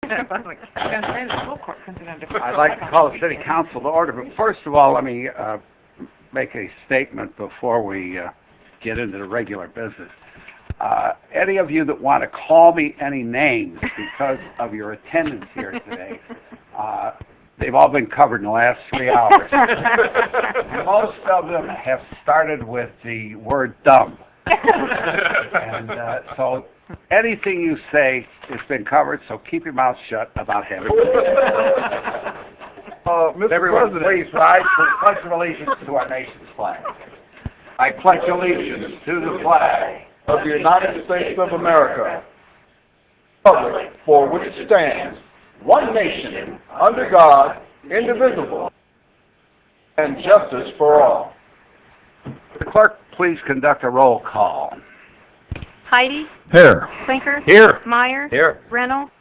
I'd like to call the City Council to order, but first of all, let me make a statement before we get into the regular business. Any of you that want to call me any names because of your attendance here today, they've all been covered in the last 3 hours. Most of them have started with the word dumb. And so anything you say has been covered, so keep your mouth shut about having Mr. Everyone, President, please rise for the Pledge of Allegiance to our nation's flag. I pledge allegiance to the flag of the United States of America, republic for which it stands, one nation, under God, indivisible, and justice for all. The clerk, please conduct a roll call. Heidi, Here. Clinker, Here. Meyer, Here. Reynolds,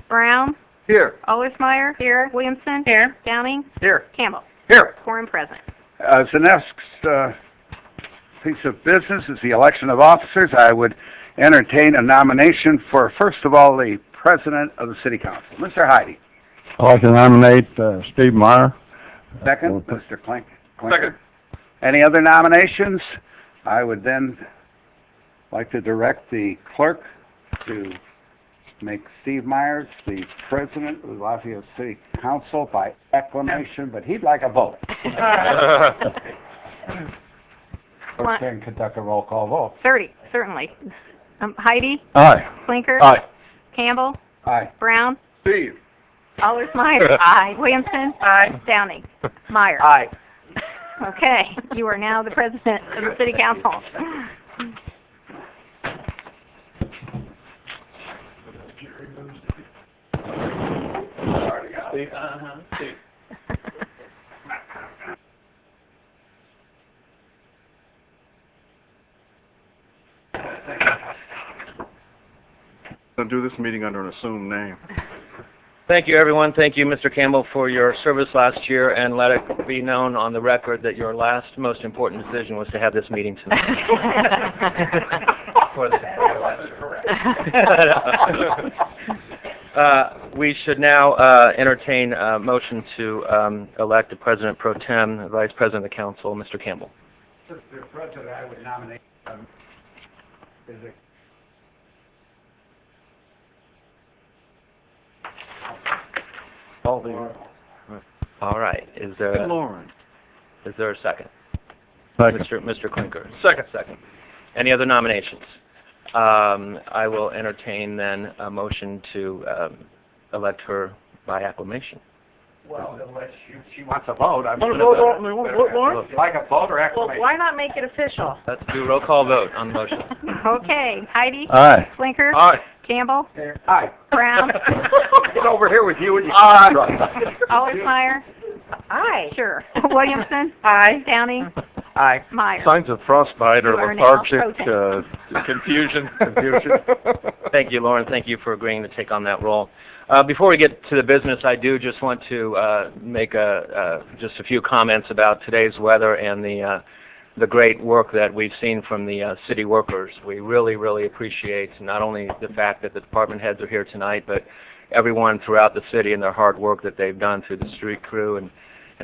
Brown, Here. Allersmeyer, here, Williamson, here, Downing, Here. Campbell. Here. Quorum present. The next piece of business is the election of officers. I would entertain a nomination for, first of all, the President of the City Council. Mr. Heidi. I'd like to nominate Steve Meyer. Second, Mr. Clinker. Second. Any other nominations? I would then like to direct the clerk to make Steve Myers the President of the Lafayette City Council by acclamation, but he'd like a vote. Clerk can conduct a roll call vote. 30, certainly. Heidi, Aye. Clinker, Aye. Campbell, Aye. Brown, Steve. Allersmeyer, aye, Williamson, aye, Downing, Meyer. Aye. Okay, you are now the President of the City Council. Steve. Steve. I'll do this meeting under an assumed name. Thank you, everyone. Thank you, Mr. Campbell, for your service last year, and let it be known on the record that your last most important decision was to have this meeting tonight. We should now entertain a motion to elect the President Pro Tem, the Vice President of the Council, Mr. Campbell. Mr. President, I would nominate, is it All right. Is there Lauren. a second? Second. Mr. Clinker. Second. Any other nominations? I will entertain then a motion to elect her by acclamation. well, unless she wants a vote, I'm Want going to vote, Lauren? like a vote or Well, acclamation? why not make it official? Let's do a roll call vote on the motion. Okay, Heidi, Aye. Clinker, Aye. Campbell, Aye. Brown, Get over here with you and your Aye. Allersmeyer. Aye. Sure. Williamson. Aye. Downing. Aye. Meyer. Signs of frostbite or You are now lethargic pro confusion. Thank you, Lauren. Thank you for agreeing to take on that role. Before we get to the business, I do just want to make just a few comments about today's weather and the great work that we've seen from the city workers. We really, really appreciate not only the fact that the department heads are here tonight, but everyone throughout the city and their hard work that they've done through the street crew and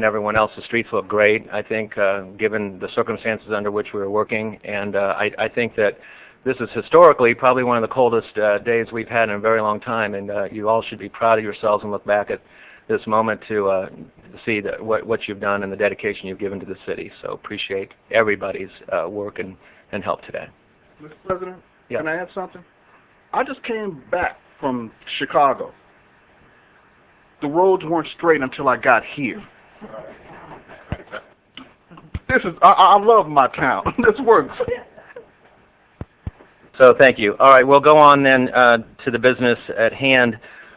everyone else. The streets look great, I think, given the circumstances under which we were working. And I think that this is historically probably one of the coldest days we've had in a very long time, and you all should be proud of yourselves and look back at this moment to see what you've done and the dedication you've given to the city. So appreciate everybody's work and help today. Mr. President, Yeah. can I add something? I just came back from Chicago. The roads weren't straight until I got here. I love my town. This works. So thank you. All right, we'll go on then to the business at hand.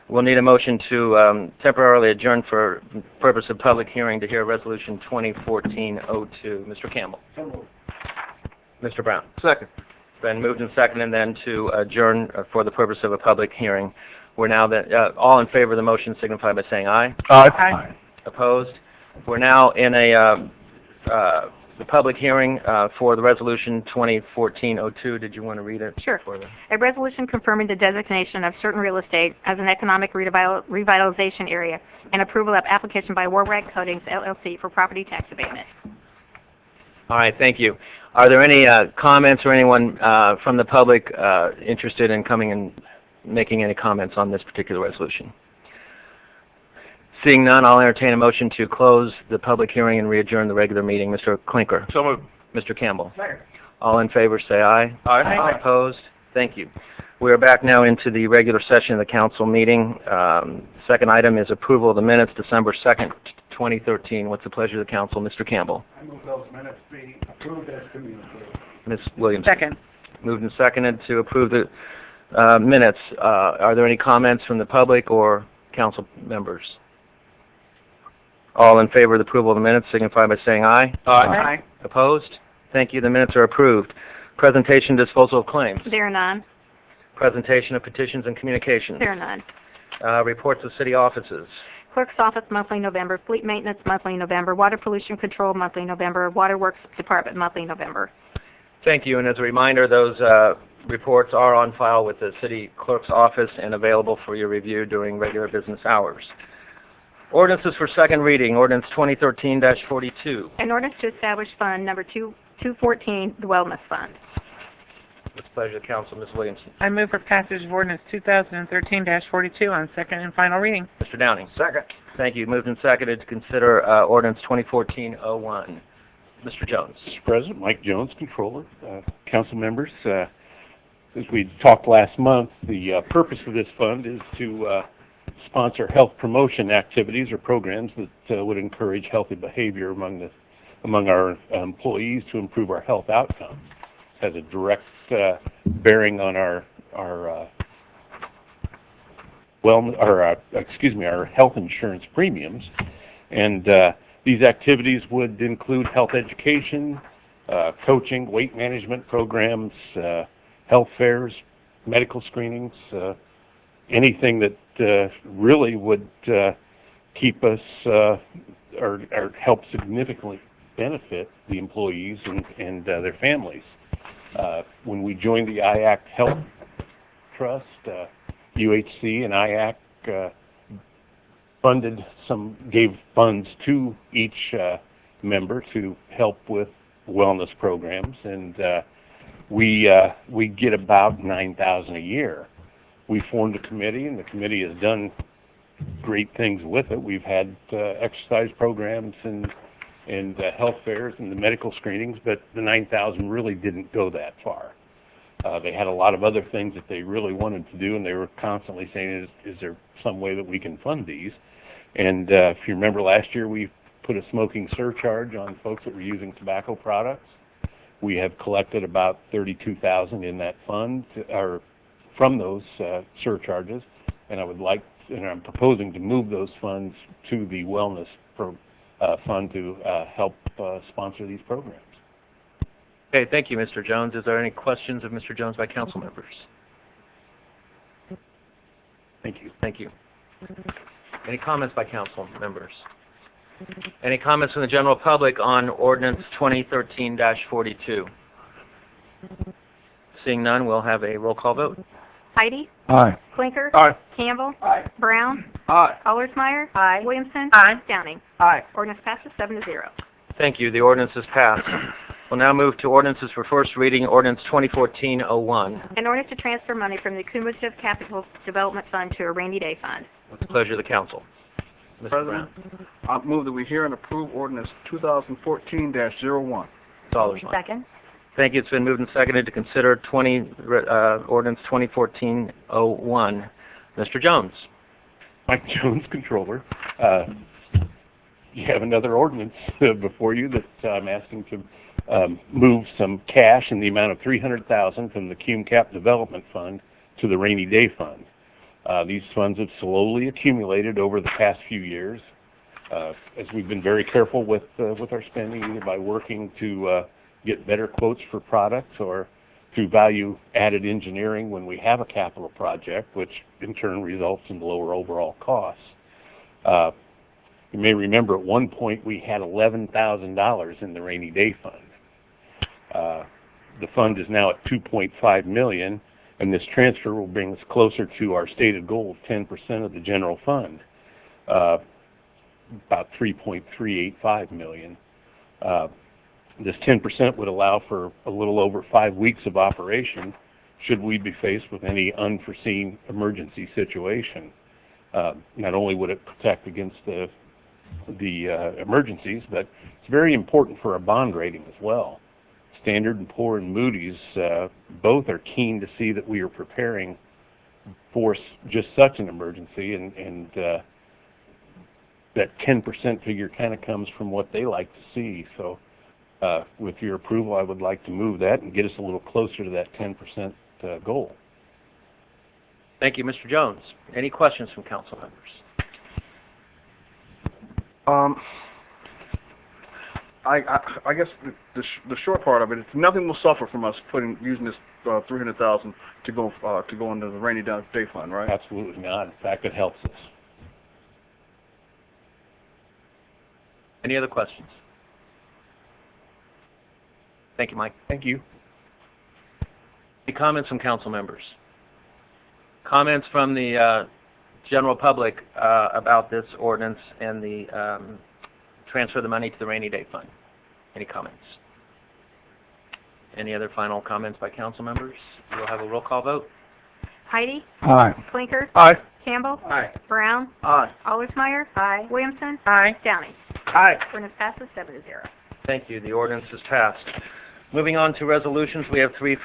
We'll need a motion to temporarily adjourn for purpose of public hearing to hear Resolution 2014-02. Mr. Campbell. Mr. Brown. Second. Been moved and seconded then to adjourn for the purpose of a public hearing. We're now all in favor of the motion signify by saying aye. Aye. Opposed? We're now in a the public hearing for the Resolution 2014-02. Did you want to read it? Sure. For the... A resolution confirming the designation of certain real estate as an economic revitalization area and approval of application by Warrag Coatings, LLC for property tax abatement. All right, thank you. Are there any comments or anyone from the public interested in coming and making any comments on this particular resolution? Seeing none, I'll entertain a motion to close the public hearing and re-adjourn the regular meeting. Mr. Klinker. So moved. Mr. Campbell. All in favor, say aye. Aye. Opposed? Thank you. We are back now into the regular session of the council meeting. Second item is approval of the minutes, December 2nd, 2013. What's the pleasure of the council? Mr. Campbell. I move those minutes be approved as communicated. Ms. Williams. Second. Moved and seconded to approve the minutes. Are there any comments from the public or council members? All in favor of the approval of the minutes signify by saying aye. Aye. Opposed? Thank you. The minutes are approved. Presentation, disposal of claims. There are none. Presentation of petitions and communications. There are none. Reports of city offices. Clerk's office, monthly November. Fleet maintenance, monthly November. Water pollution control, monthly November. Waterworks department, monthly November. Thank you. And as a reminder, those reports are on file with the city clerk's office and available for your review during regular business hours. Ordinances for second reading. Ordinance 2013-42. An ordinance to establish fund number 214, the Wellness Fund. With the pleasure of the council, Ms. Williamson. I move for passage of ordinance 2013-42 on second and final reading. Mr. Downing. Second. Thank you. Moved and seconded to consider ordinance 2014-01. Mr. Jones. Mr. President, Mike Jones, Controller, council members. As we talked last month, the purpose of this fund is to sponsor health promotion activities or programs that would encourage healthy behavior among our employees to improve our health outcomes. It has a direct bearing on our health insurance premiums, and these activities would include health education, coaching, weight management programs, health fairs, medical screenings, anything that really would keep us or help significantly benefit the employees and their families. When we joined the IAC Health Trust, UHC and IAC gave funds to each member to help with wellness programs, and we get about $9,000 a year. We formed a committee, and the committee has done great things with it. We've had exercise programs and health fairs and the medical screenings, but the $9,000 really didn't go that far. They had a lot of other things that they really wanted to do, and they were constantly saying, is there some way that we can fund these? And if you remember last year, we put a smoking surcharge on folks that were using tobacco products. We have collected about $32,000 in that fund, or from those surcharges, and I'm proposing to move those funds to the wellness fund to help sponsor these programs. Okay, thank you, Mr. Jones. Is there any questions of Mr. Jones by council members? Thank you. Thank you. Any comments by council members? Any comments from the general public on Ordinance 2013-42? Seeing none, we'll have a roll call vote. Heidi? Aye. Klinker? Aye. Campbell? Aye. Brown? Aye. Allersmeyer? Aye. Williamson? Aye. Downing? Aye. Ordinance passes 7-0. Thank you. The ordinance is passed. We'll now move to ordinances for first reading, Ordinance 2014-01. An ordinance to transfer money from the Cumulative Capital Development Fund to a rainy day fund. With the pleasure of the council. Mr. President, Brown. I move that we hear and approve ordinance 2014-01. Allersmeyer. Second. Thank you. It's been moved and seconded to consider Ordinance 2014-01. Mr. Jones. Mike Jones, Controller. You have another ordinance before you that I'm asking to move some cash in the amount of $300,000 from the Cum Cap Development Fund to the Rainy Day Fund. These funds have slowly accumulated over the past few years, as we've been very careful with our spending, either by working to get better quotes for products or through value-added engineering when we have a capital project, which in turn results in lower overall costs. You may remember at one point we had $11,000 in the rainy day fund. The fund is now at $2.5 million, and this transfer will bring us closer to our stated goal of 10% of the general fund, about $3.385 million. This 10% would allow for a little over 5 weeks of operation should we be faced with any unforeseen emergency situation. Not only would it protect against the emergencies, but it's very important for our bond rating as well. Standard & Poor's and Moody's both are keen to see that we are preparing for just such an emergency, and that 10% figure kind of comes from what they like to see. So with your approval, I would like to move that and get us a little closer to that 10% goal. Thank you, Mr. Jones. Any questions from council members? I guess the short part of it is nothing will suffer from us using this $300,000 to go into the rainy day fund, right? Absolutely not. In fact, it helps us. Any other questions? Thank you, Mike. Thank you. Any comments from council members? Comments from the general public about this ordinance and the transfer of the money to the rainy day fund? Any comments? Any other final comments by council members? We'll have a roll call vote. Heidi? Aye. Clinker? Aye. Campbell? Aye. Brown? Aye. Allersmeyer? Aye. Williamson? Aye. Downey? Aye. Ordinance passes 7-0. Thank you. The ordinance is passed. Moving on to resolutions, we have three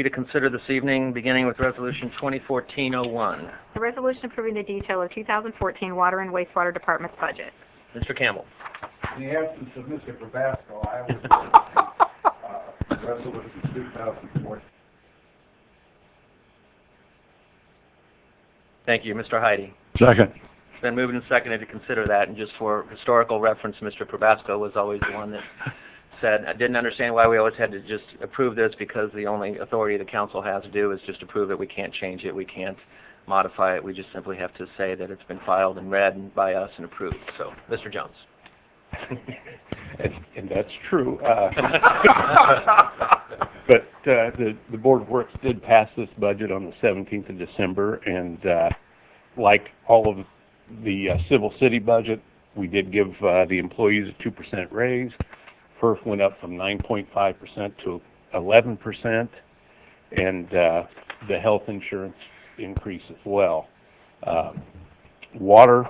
to consider this evening, beginning with Resolution 2014-01. The resolution approving the detail of 2014 Water and Wastewater Department's budget. Mr. Campbell. In the absence of Mr. Probasco, I will resolution 2014. Thank you. Mr. Heidi. Second. It's been moved and seconded to consider that, and just for historical reference, Mr. Probasco was always the one that said, I didn't understand why we always had to just approve this, because the only authority the council has to do is just approve it. We can't change it. We can't modify it. We just simply have to say that it's been filed and read by us and approved. So, Mr. Jones. And that's true. But the Board of Works did pass this budget on the 17th of December, and like all of the Civil City budget, we did give the employees a 2% raise. FERF went up from 9.5% to 11%, and the health insurance increase as well. Water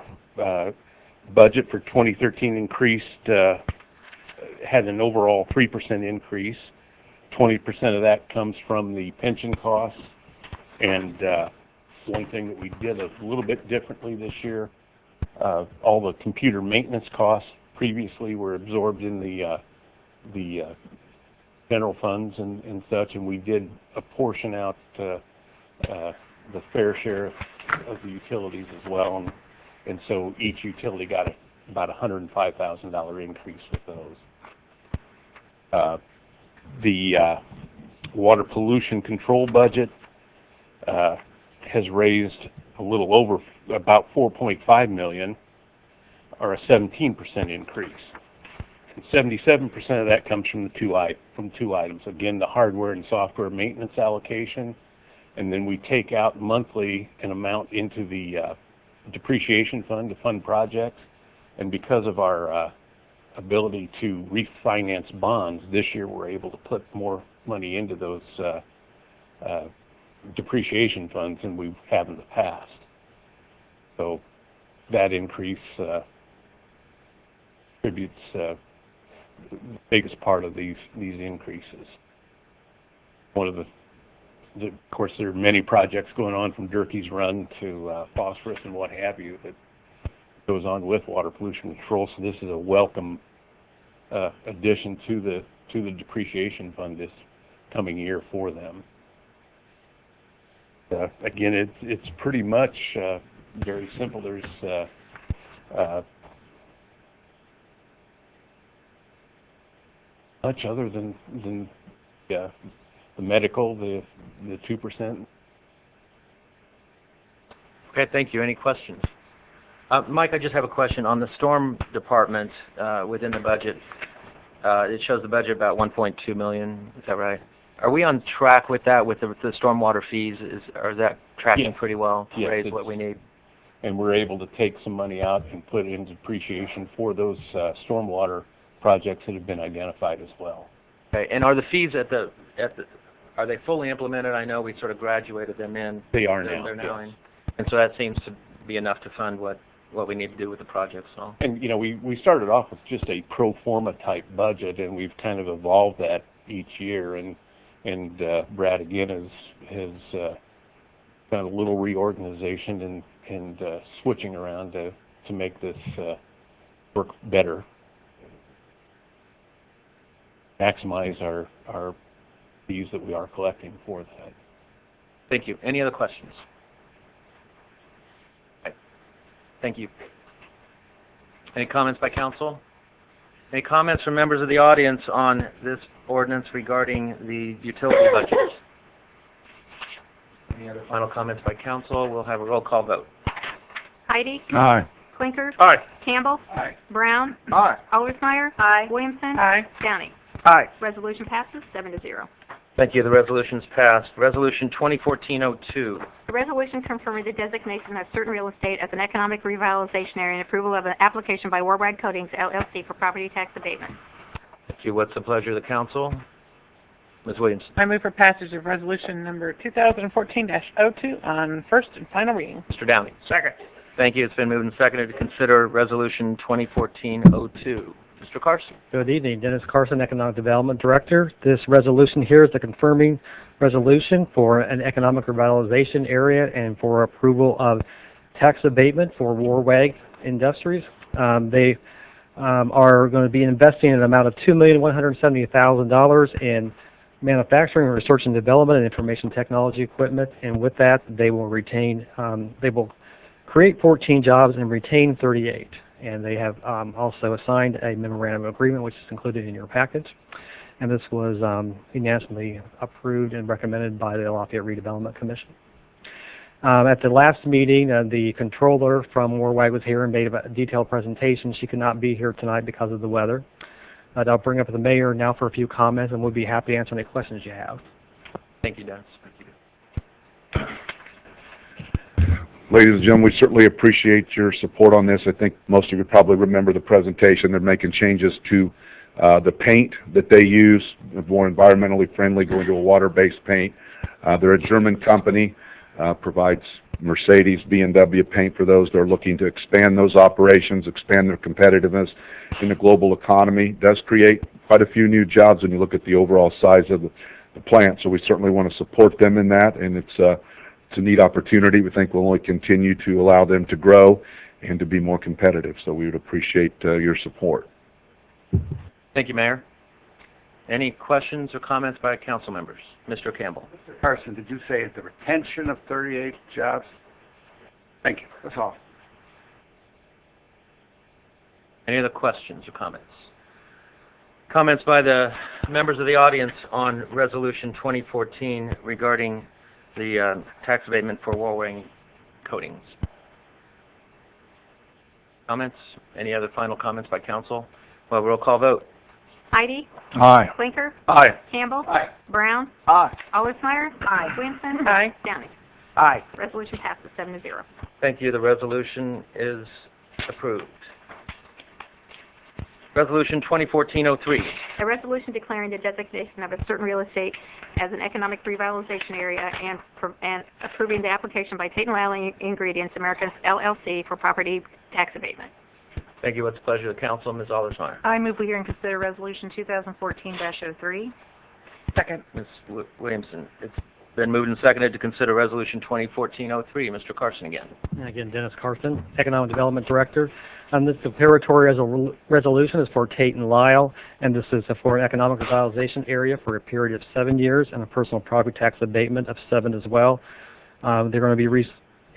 budget for 2013 increased, had an overall 3% increase. 20% of that comes from the pension costs, and one thing that we did a little bit differently this year, all the computer maintenance costs previously were absorbed in the general funds and such, and we did apportion out the fair share of the utilities as well, and so each utility got about $105,000 increase with those. The water pollution control budget has raised a little over about $4.5 million, or a 17% increase. And 77% of that comes from two items. Again, the hardware and software maintenance allocation, and then we take out monthly an amount into the depreciation fund to fund projects. And because of our ability to refinance bonds, this year we're able to put more money into those depreciation funds than we have in the past. So that increase contributes the biggest part of these increases. One of of course, there are many projects going on from Durkee's Run to phosphorus and what have you that goes on with water pollution control. So this is a welcome addition to the depreciation fund this coming year for them. Again, it's pretty much very simple. There's much other than the medical, the 2%. Okay, thank you. Any questions? Mike, I just have a question. On the storm department, within the budget, it shows the budget about $1.2 million. Is that right? Are we on track with that, with the stormwater fees? Is that tracking Yes. pretty well to Yes, raise it's- what we need? And we're able to take some money out and put it into depreciation for those stormwater projects that have been identified as well. Okay. And are the fees are they fully implemented? I know we sort of graduated them in. They are now. They're now yes. in. And so that seems to be enough to fund what we need to do with the project. So. And, we started off with just a pro forma type budget, and we've kind of evolved that each year. And Brad, again, has done a little reorganization and switching around to make this work better, maximize our fees that we are collecting for that. Thank you. Any other questions? Okay. Thank you. Any comments by council? Any comments from members of the audience on this ordinance regarding the utility budget? Any other final comments by council? We'll have a roll call vote. Heidi? Aye. Clinker? Aye. Campbell? Aye. Brown? Aye. Allersmeyer? Aye. Williamson? Aye. Downey? Aye. Resolution passes 7-0. Thank you. The resolution's passed. Resolution 2014-02. A resolution confirming the designation of certain real estate as an economic revitalization area and approval of an application by Worldwide Coatings, LLC for property tax abatement. Thank you. What's the pleasure of the council? Ms. Williamson. I move for passage of resolution number 2014-02 on first and final reading. Mr. Downey. Second. Thank you. It's been moved and seconded to consider Resolution 2014-02. Mr. Carson. Good evening, Dennis Carson, Economic Development Director. This resolution here is the confirming resolution for an economic revitalization area and for approval of tax abatement for Warwag Industries. They are going to be investing an amount of $2,170,000 in manufacturing, research and development, and information technology equipment, and with that, they will create 14 jobs and retain 38. And they have also assigned a memorandum of agreement, which is included in your package. And this was unanimously approved and recommended by the Lafayette Redevelopment Commission. At the last meeting, the controller from Warwag was here and made a detailed presentation. She could not be here tonight because of the weather. I'll bring up the mayor now for a few comments, and we'll be happy to answer any questions you have. Thank you, Dennis. Thank you. Ladies and gentlemen, we certainly appreciate your support on this. I think most of you probably remember the presentation. They're making changes to the paint that they use, more environmentally friendly, going to a water-based paint. They're a German company, provides Mercedes, BMW paint for those that are looking to expand those operations, expand their competitiveness in the global economy. It does create quite a few new jobs when you look at the overall size of the plant, so we certainly want to support them in that, and it's a neat opportunity. We think we'll only continue to allow them to grow and to be more competitive, so we would appreciate your support. Thank you, Mayor. Any questions or comments by council members? Mr. Campbell. Mr. Carson, did you say the retention of 38 jobs? Thank you. That's all. Any other questions or comments? Comments by the members of the audience on Resolution 2014 regarding the tax abatement for Warwing Coatings. Comments? Any other final comments by council? Well, roll call vote. Heidi? Aye. Clinker? Aye. Campbell? Aye. Brown? Aye. Allersmeyer? Aye. Williamson? Aye. Downey? Aye. Resolution passes 7-0. Thank you. The resolution is approved. Resolution 2014-03. A resolution declaring the designation of a certain real estate as an economic revitalization area and approving the application by Tate & Lyle Ingredients Americas LLC for property tax abatement. Thank you. What's the pleasure of the council? Ms. Allersmeyer. I move we hear and consider resolution 2014-03. Second. Ms. Williamson. It's been moved and seconded to consider Resolution 2014-03. Mr. Carson again. And again, Dennis Carson, Economic Development Director. This preparatory resolution is for Tate & Lyle, and this is for an economic revitalization area for a period of 7 years and a personal property tax abatement of 7 as well. They're going to be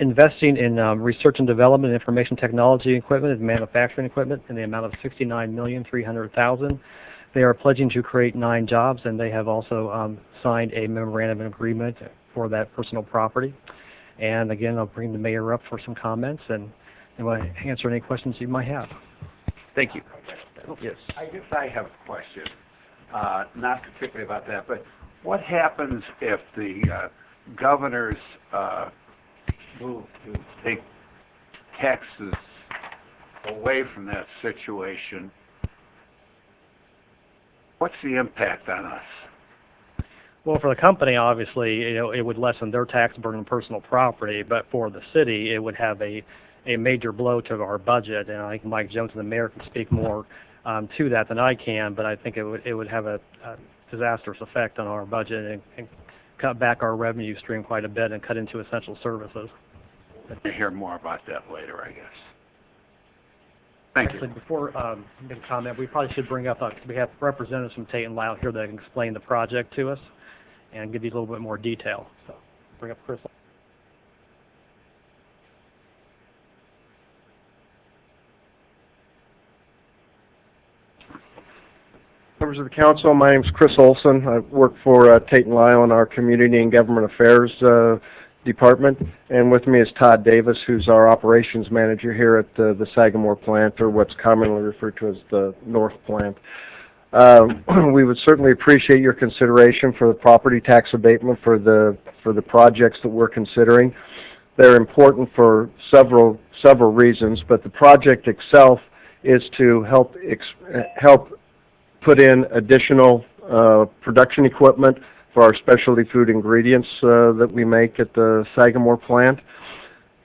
investing in research and development, information technology equipment, and manufacturing equipment in the amount of $69,300,000. They are pledging to create 9 jobs, and they have also signed a memorandum of agreement for that personal property. And again, I'll bring the mayor up for some comments, and and I'll answer any questions you might have. Thank you. Yes. I guess I have a question, not particularly about that, but what happens if the governors move to take taxes away from that situation? What's the impact on us? Well, for the company, obviously, it would lessen their tax burden on personal property, but for the city, it would have a major blow to our budget, and I think Mike Jones and the mayor can speak more to that than I can, but I think it would have a disastrous effect on our budget and cut back our revenue stream quite a bit and cut into essential services. We'll hear more about that later, I guess. Thank you. Actually, before you can comment, we probably should bring up, we have representatives from Tate and Lyle here that can explain the project to us and give you a little bit more detail. So, bring up Chris. Members of the council, my name is Chris Olson. I work for Tate and Lyle in our Community and Government Affairs department, and with me is Todd Davis, who's our operations manager here at the Sagamore plant, or what's commonly referred to as the North plant. We would certainly appreciate your consideration for the property tax abatement for the projects that we're considering. They're important for several reasons, but the project itself is to help put in additional production equipment for our specialty food ingredients that we make at the Sagamore plant.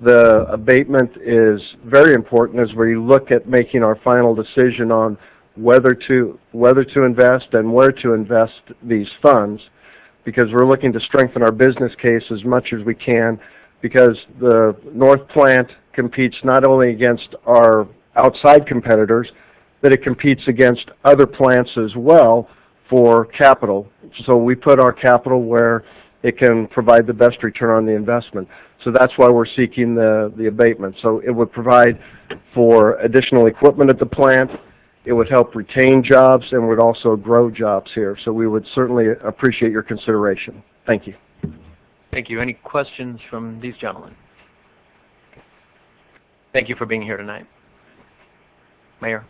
The abatement is very important as we look at making our final decision on whether to invest and where to invest these funds, because we're looking to strengthen our business case as much as we can, because the North plant competes not only against our outside competitors, but it competes against other plants as well for capital. So we put our capital where it can provide the best return on the investment. So that's why we're seeking the abatement. So it would provide for additional equipment at the plant, it would help retain jobs, and would also grow jobs here. So we would certainly appreciate your consideration. Thank you. Thank you. Any questions from these gentlemen? Thank you for being here tonight. Mayor.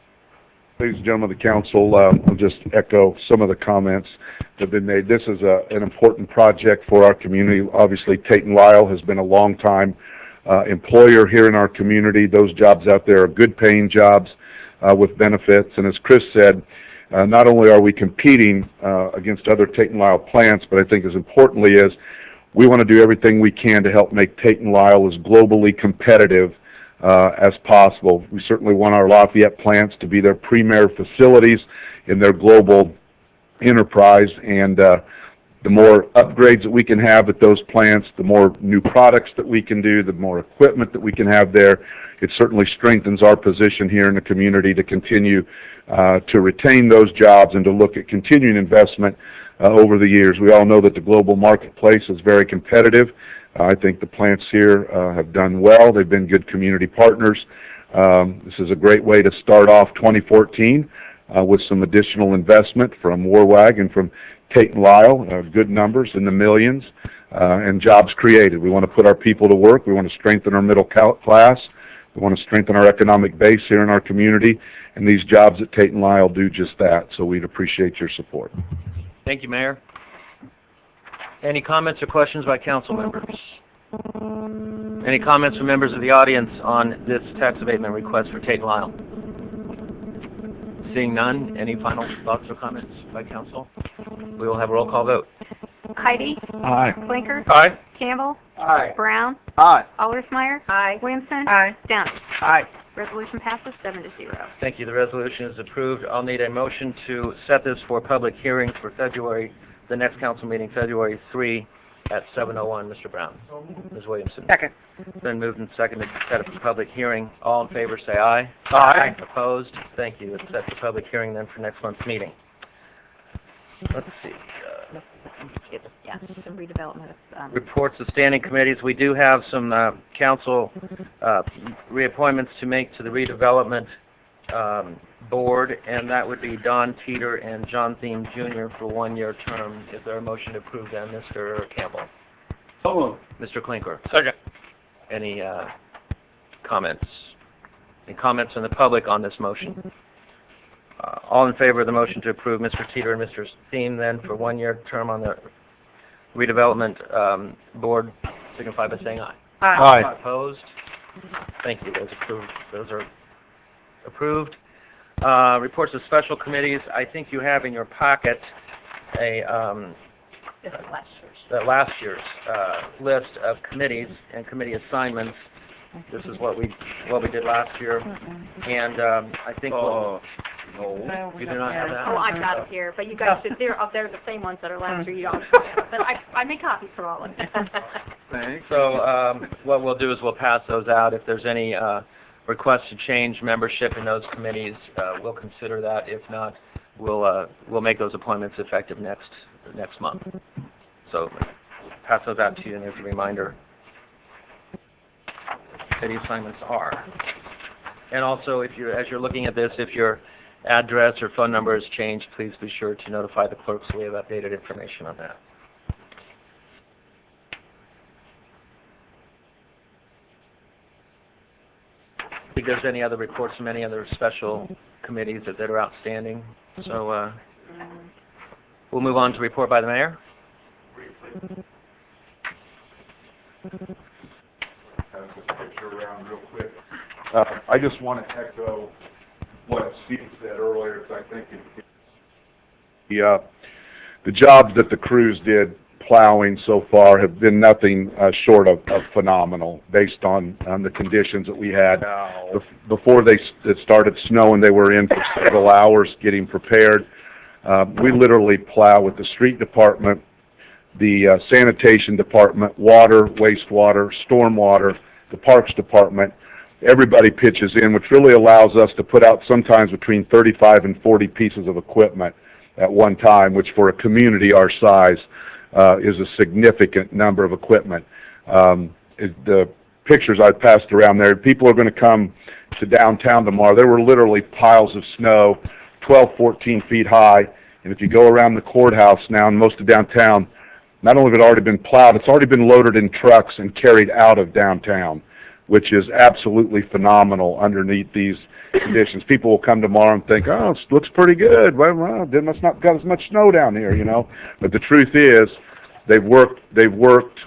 Ladies and gentlemen of the council, I'll just echo some of the comments that have been made. This is an important project for our community. Obviously, Tate and Lyle has been a long-time employer here in our community. Those jobs out there are good-paying jobs with benefits. And as Chris said, not only are we competing against other Tate and Lyle plants, but I think as importantly is we want to do everything we can to help make Tate and Lyle as globally competitive as possible. We certainly want our Lafayette plants to be their premier facilities in their global enterprise, and the more upgrades that we can have at those plants, the more new products that we can do, the more equipment that we can have there. It certainly strengthens our position here in the community to continue to retain those jobs and to look at continuing investment over the years. We all know that the global marketplace is very competitive. I think the plants here have done well. They've been good community partners. This is a great way to start off 2014 with some additional investment from Warwag and from Tate and Lyle, good numbers in the millions, and jobs created. We want to put our people to work. We want to strengthen our middle class. We want to strengthen our economic base here in our community, and these jobs at Tate and Lyle do just that, so we'd appreciate your support. Thank you, Mayor. Any comments or questions by council members? Any comments from members of the audience on this tax abatement request for Tate and Lyle? Seeing none, any final thoughts or comments by council? We will have a roll call vote. Heidi? Aye. Blinker? Aye. Campbell? Aye. Brown? Aye. Allersmeyer? Aye. Williamson? Aye. Downs? Aye. Resolution passes 7-0. Thank you. The resolution is approved. I'll need a motion to set this for public hearing for the next council meeting, February 3 at 7:01. Mr. Brown. Ms. Williamson. Second. It's been moved and seconded to set up a public hearing. All in favor say aye. Aye. Opposed? Thank you. It's set for public hearing then for next month's meeting. Let's see. Yeah, some redevelopment of, Reports of standing committees. We do have some council reappointments to make to the redevelopment board, and that would be Don Teeter and John Thiem Jr. for one-year term. Is there a motion to approve them, Mr. Campbell? So moved. Mr. Klinker? Second. Any comments? Any comments from the public on this motion? All in favor of the motion to approve Mr. Teeter and Mr. Steen then for 1-year term on the redevelopment board, signify by saying aye. Aye. Opposed? Thank you. Those approved. Those are approved. Reports of special committees. I think you have in your pocket last year's list of committees and committee assignments. This is what we did last year, and I think. No. You do not have that? Oh, I've got it here, but you guys should, they're the same ones that are last year, you don't, but I make copies for all of them. Thanks. So, what we'll do is we'll pass those out. If there's any requests to change membership in those committees, we'll consider that. If not, we'll make those appointments effective next month. So, pass those out to you, and there's a reminder that the assignments are. And also, as you're looking at this, if your address or phone number has changed, please be sure to notify the clerk so we have updated information on that. If there's any other reports from any other special committees that are outstanding. So we'll move on to report by the mayor. Pass this picture around real quick. I just want to echo what Steve said earlier, because I think the jobs that the crews did plowing so far have been nothing short of phenomenal, based on the conditions that we had. Before it started snowing, they were in for several hours getting prepared. We literally plow with the street department, the sanitation department, water, wastewater, stormwater, the parks department. Everybody pitches in, which really allows us to put out sometimes between 35 and 40 pieces of equipment at one time, which for a community our size is a significant number of equipment. The pictures I passed around there, people are going to come to downtown tomorrow. There were literally piles of snow, 12, 14 feet high, and if you go around the courthouse now and most of downtown, not only has it already been plowed, it's already been loaded in trucks and carried out of downtown, which is absolutely phenomenal underneath these conditions. People will come tomorrow and think, oh, it looks pretty good. Well, they must not got as much snow down here, you know. But the truth is, they've worked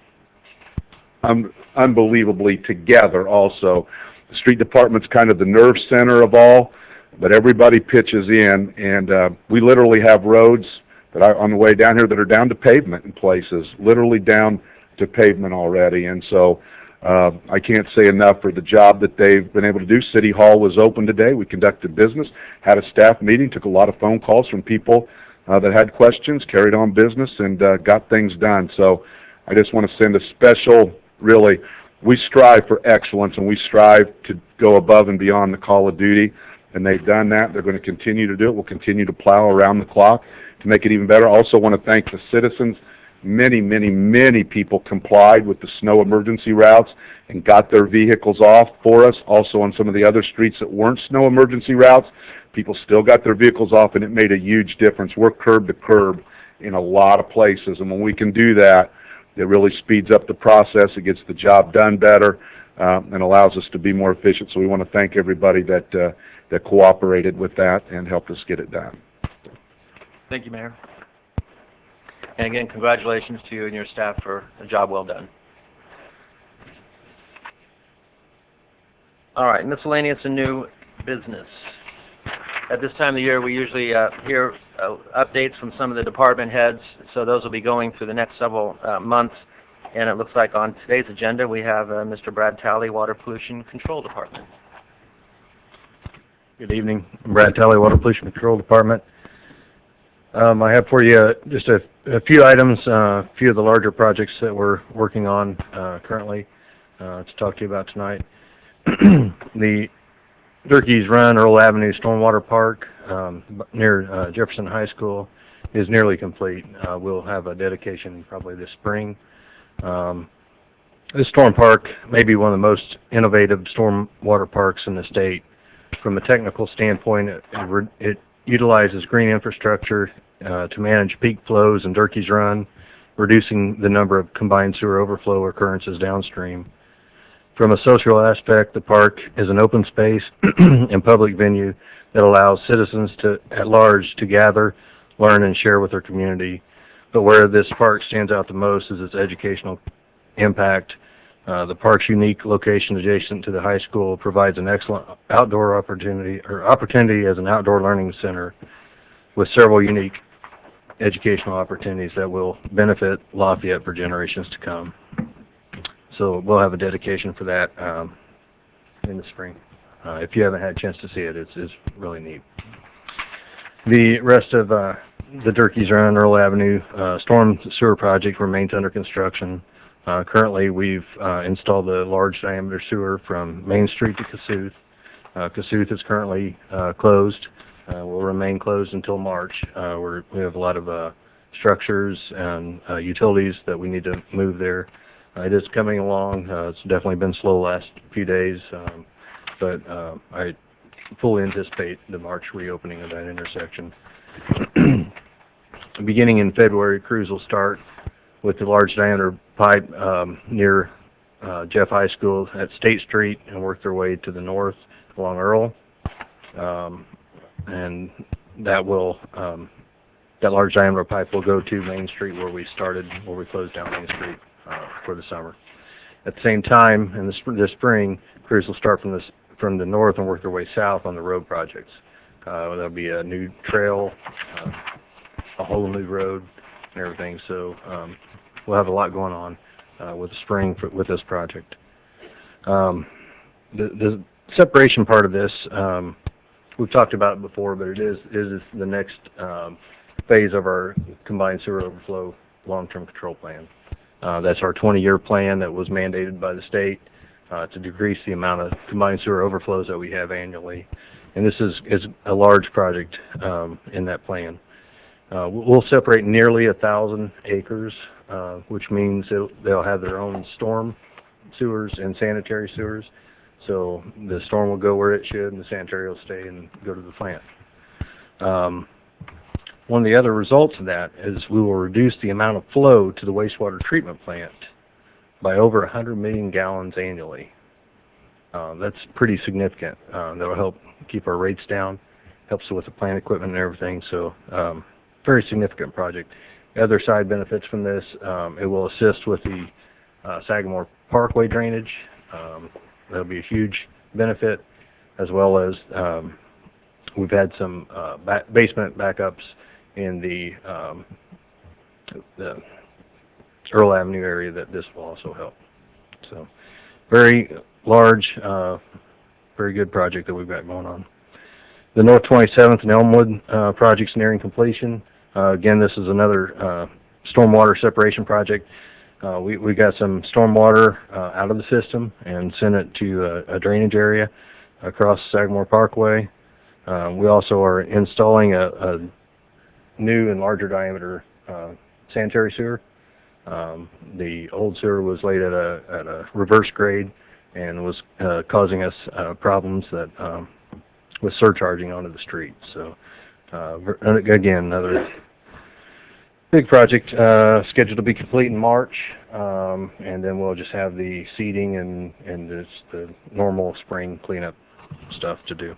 unbelievably together also. The street department's kind of the nerve center of all, but everybody pitches in, and we literally have roads that are on the way down here that are down to pavement in places, literally down to pavement already. And so I can't say enough for the job that they've been able to do. City Hall was open today. We conducted business, had a staff meeting, took a lot of phone calls from people that had questions, carried on business, and got things done. So I just want to send a special, really, we strive for excellence, and we strive to go above and beyond the call of duty, and they've done that. They're going to continue to do it. We'll continue to plow around the clock to make it even better. I also want to thank the citizens. Many, many, many people complied with the snow emergency routes and got their vehicles off for us. Also on some of the other streets that weren't snow emergency routes, people still got their vehicles off, and it made a huge difference. We're curb to curb in a lot of places, and when we can do that, it really speeds up the process. It gets the job done better and allows us to be more efficient. So we want to thank everybody that cooperated with that and helped us get it done. Thank you, Mayor. And again, congratulations to you and your staff for a job well done. All right, miscellaneous and new business. At this time of the year, we usually hear updates from some of the department heads, so those will be going through the next several months. And it looks like on today's agenda, we have Mr. Brad Talley, Water Pollution Control Department. Good evening. I'm Brad Talley, Water Pollution Control Department. I have for you just a few items, a few of the larger projects that we're working on currently to talk to you about tonight. The Durkee's Run, Earl Avenue Stormwater Park near Jefferson High School is nearly complete. We'll have a dedication probably this spring. This storm park may be one of the most innovative stormwater parks in the state. From a technical standpoint, it utilizes green infrastructure to manage peak flows in Durkee's Run, reducing the number of combined sewer overflow occurrences downstream. From a social aspect, the park is an open space and public venue that allows citizens at large to gather, learn, and share with their community. But where this park stands out the most is its educational impact. The park's unique location adjacent to the high school provides an excellent outdoor opportunity as an outdoor learning center with several unique educational opportunities that will benefit Lafayette for generations to come. So we'll have a dedication for that in the spring. If you haven't had a chance to see it, it's really neat. The rest of the Durkees Run, Earl Avenue storm sewer project remains under construction. Currently, we've installed a large diameter sewer from Main Street to Kossuth. Kossuth is currently closed. Will remain closed until March. We have a lot of structures and utilities that we need to move there. It is coming along. It's definitely been slow the last few days, but I fully anticipate the March reopening of that intersection. Beginning in February, crews will start with the large diameter pipe near Jeff High School at State Street and work their way to the north along Earl. And that large diameter pipe will go to Main Street where we closed down Main Street for the summer. At the same time, in the spring, crews will start from the north and work their way south on the road projects. There'll be a new trail, a whole new road, and everything. So we'll have a lot going on with the spring with this project. The separation part of this, we've talked about it before, but it is the next phase of our combined sewer overflow long-term control plan. That's our 20-year plan that was mandated by the state to decrease the amount of combined sewer overflows that we have annually. And this is a large project in that plan. We'll separate nearly 1,000 acres, which means they'll have their own storm sewers and sanitary sewers. So the storm will go where it should, and the sanitary will stay and go to the plant. One of the other results of that is we will reduce the amount of flow to the wastewater treatment plant by over 100 million gallons annually. That's pretty significant. That will help keep our rates down, helps with the plant equipment and everything. So very significant project. The other side benefits from this, it will assist with the Sagamore Parkway drainage. That'll be a huge benefit, as well as we've had some basement backups in the Earl Avenue area that this will also help. So very large, very good project that we've got going on. The North 27th and Elmwood project's nearing completion. Again, this is another stormwater separation project. We got some stormwater out of the system and sent it to a drainage area across Sagamore Parkway. We also are installing a new and larger diameter sanitary sewer. The old sewer was laid at a reverse grade and was causing us problems that with surcharging onto the street. So again, another big project scheduled to be complete in March, and then we'll just have the seeding and the normal spring cleanup stuff to do.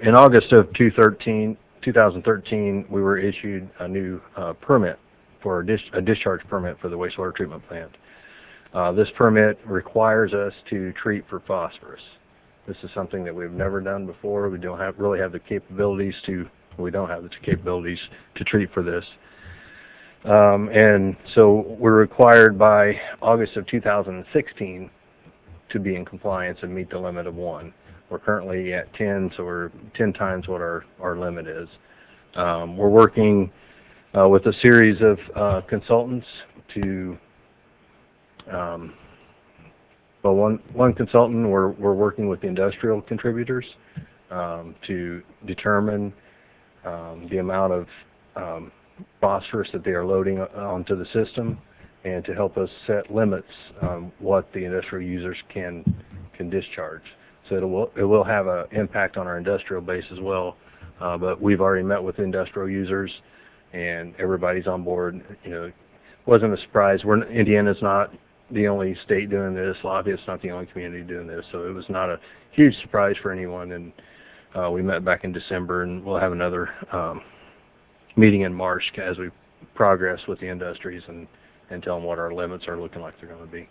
In August of 2013, we were issued a new permit for a discharge permit for the wastewater treatment plant. This permit requires us to treat for phosphorus. This is something that we've never done before. We don't really have the capabilities to treat for this. And so we're required by August of 2016 to be in compliance and meet the limit of 1. We're currently at 10, so we're 10 times what our limit is. We're working with a series of consultants to, one consultant, we're working with the industrial contributors to determine the amount of phosphorus that they are loading onto the system, and to help us set limits on what the industrial users can discharge. So it will have an impact on our industrial base as well, but we've already met with industrial users, and everybody's on board. You know, it wasn't a surprise. Indiana's not the only state doing this. Lafayette's not the only community doing this, so it was not a huge surprise for anyone. And we met back in December, and we'll have another meeting in March as we progress with the industries and tell them what our limits are looking like they're going to be.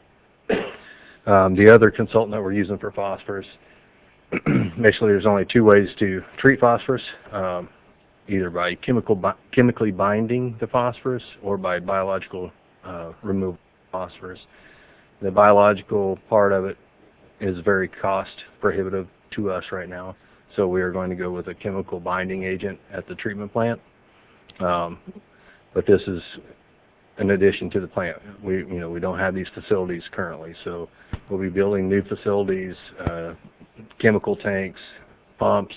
The other consultant that we're using for phosphorus, basically there's only two ways to treat phosphorus, either by chemically binding the phosphorus or by biological removal of phosphorus. The biological part of it is very cost prohibitive to us right now, so we are going to go with a chemical binding agent at the treatment plant. But this is in addition to the plant. We don't have these facilities currently, so we'll be building new facilities, chemical tanks, pumps,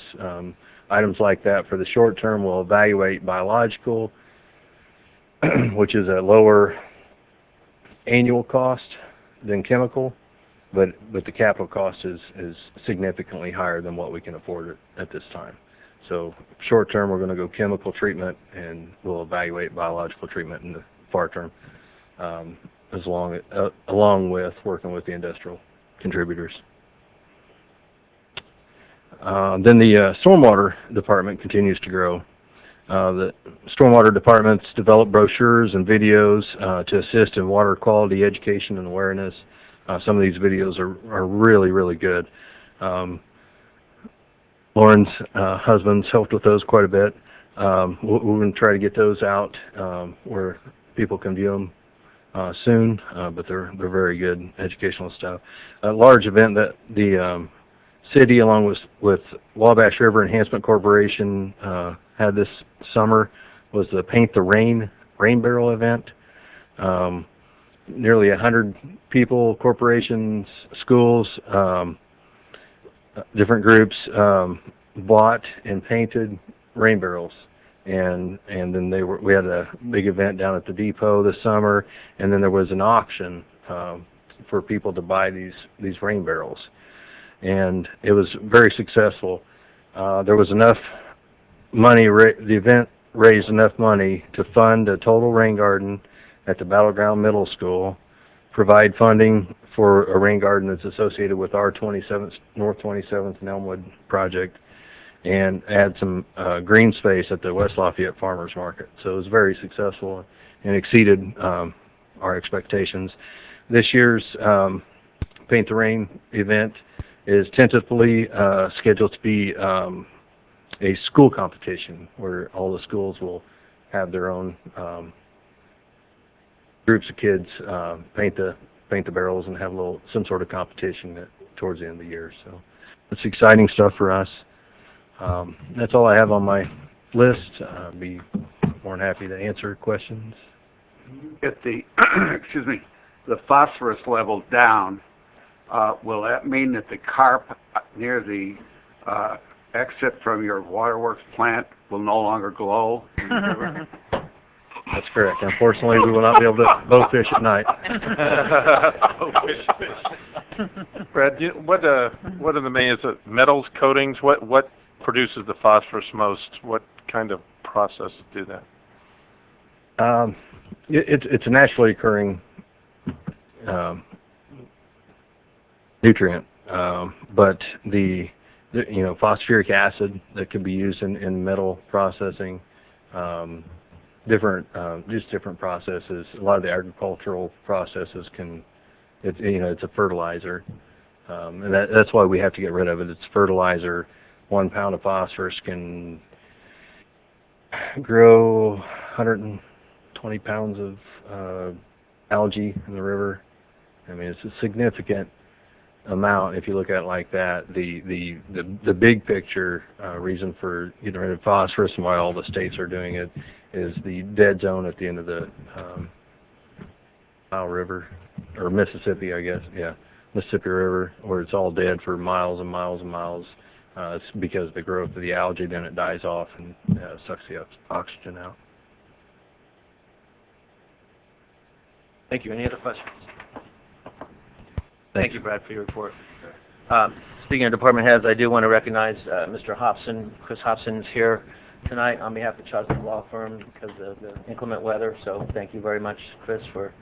items like that. For the short term, we'll evaluate biological, which is a lower annual cost than chemical, but the capital cost is significantly higher than what we can afford at this time. So short term, we're going to go chemical treatment, and we'll evaluate biological treatment in the far term, along with working with the industrial contributors. Then the stormwater department continues to grow. The stormwater departments develop brochures and videos to assist in water quality education and awareness. Some of these videos are really, really good. Lauren's husband's helped with those quite a bit. We're going to try to get those out where people can view them soon, but they're very good educational stuff. A large event that the city, along with Wabash River Enhancement Corporation, had this summer was the Paint the Rain Barrel event. Nearly 100 people, corporations, schools, different groups bought and painted rain barrels, and then we had a big event down at the depot this summer, and then there was an auction for people to buy these rain barrels, and it was very successful. There was enough money. The event raised enough money to fund a total rain garden at the Battleground Middle School, provide funding for a rain garden that's associated with our North 27th and Elmwood project, and add some green space at the West Lafayette Farmers Market. So it was very successful and exceeded our expectations. This year's Paint the Rain event is tentatively scheduled to be a school competition where all the schools will have their own groups of kids paint the barrels and have some sort of competition towards the end of the year. So it's exciting stuff for us. That's all I have on my list. I'd be more than happy to answer questions. Get the the phosphorus level down. Will that mean that the carp near the exit from your waterworks plant will no longer glow? That's correct. Unfortunately, we will not be able to bow fish at night. Brad, what are the main? Is it metals, coatings? What produces the phosphorus most? What kind of processes do that? It's a naturally occurring nutrient, but the phosphoric acid that can be used in metal processing. Different processes. A lot of the agricultural processes it's a fertilizer, and that's why we have to get rid of it. It's fertilizer. 1 pound of phosphorus can grow 120 pounds of algae in the river. I mean, it's a significant amount if you look at it like that. The big picture reason for getting rid of phosphorus and why all the states are doing it is the dead zone at the end of the Nile River, or Mississippi, I guess, Mississippi River, where it's all dead for miles and miles and miles. It's because of the growth of the algae, then it dies off and sucks the oxygen out. Thank you. Any other questions? Thank you, Brad, for your report. Speaking of department heads, I do want to recognize Mr. Hobson. Chris Hobson is here tonight on behalf of Chosnick Law Firm because of the inclement weather. So thank you very much, Chris, for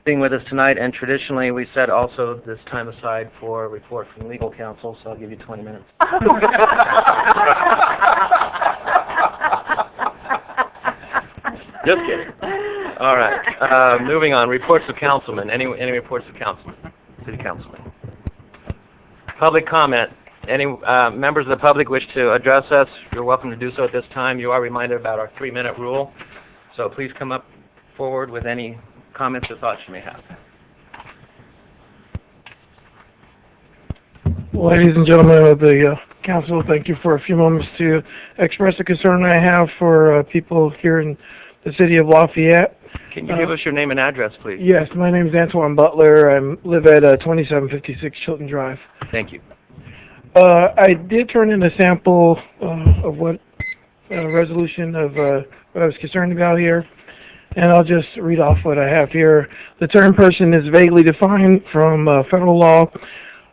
being with us tonight, and traditionally, we set also this time aside for a report from Legal Counsel, so I'll give you 20 minutes. Just kidding. All right. Moving on. Reports of councilmen. Any reports of councilmen? City councilmen. Public comment. Any members of the public wish to address us, you're welcome to do so at this time. You are reminded about our 3-minute rule, so please come up forward with any comments or thoughts you may have. Ladies and gentlemen of the council, thank you for a few moments to express a concern I have for people here in the city of Lafayette. Can you give us your name and address, please? Yes, my name is Antoine Butler. I live at 2756 Chilton Drive. Thank you. I did turn in a sample of what resolution of what I was concerned about here, and I'll just read off what I have here. The term person is vaguely defined from federal law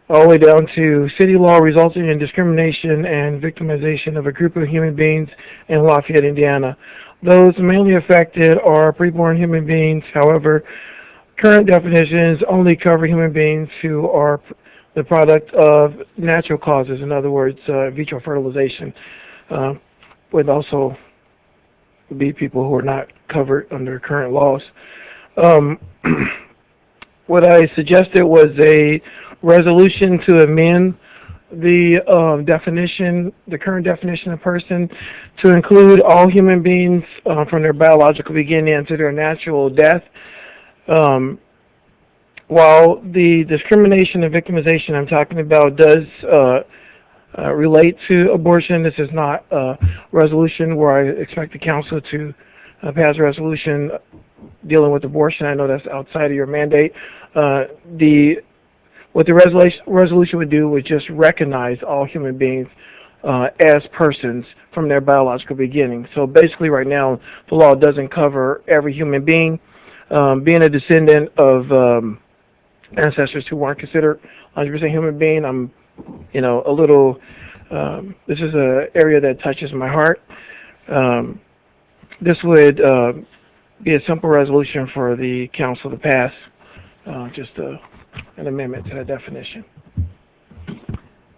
all the way down to city law, resulting in discrimination and victimization of a group of human beings in Lafayette, Indiana. Those mainly affected are preborn human beings. However, current definitions only cover human beings who are the product of natural causes, in other words, vitro fertilization, would also be people who are not covered under current laws. What I suggested was a resolution to amend the definition, the current definition of person, to include all human beings from their biological beginning to their natural death. While the discrimination and victimization I'm talking about does relate to abortion, this is not a resolution where I expect the council to pass a resolution dealing with abortion. I know that's outside of your mandate. What the resolution would do was just recognize all human beings as persons from their biological beginning. So basically right now, the law doesn't cover every human being. Being a descendant of ancestors who weren't considered 100% human being, I'm, a little, this is an area that touches my heart. This would be a simple resolution for the council to pass, just an amendment to that definition.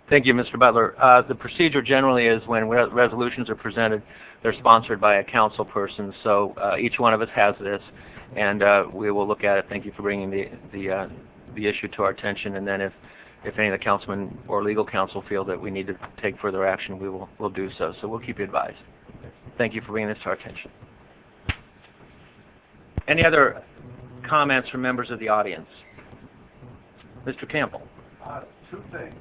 Thank you, Mr. Butler. The procedure generally is when resolutions are presented, they're sponsored by a council person, so each one of us has this, and we will look at it. Thank you for bringing the issue to our attention, and then if any of the councilmen or legal counsel feel that we need to take further action, we'll do so. So we'll keep you advised. Thank you for bringing this to our attention. Any other comments from members of the audience? Mr. Campbell. 2 things.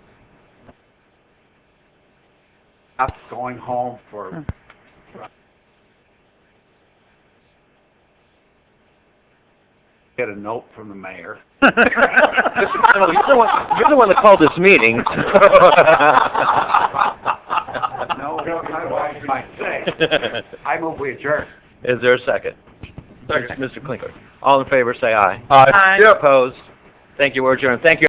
Not going home for get a note from the mayor. Mr. Campbell, you're the one that called this meeting. No, my wife might say. I move we adjourn. Is there a second? Second. Mr. Klinkler. All in favor, say aye. Aye. Opposed? Thank you. We're adjourned. Thank you.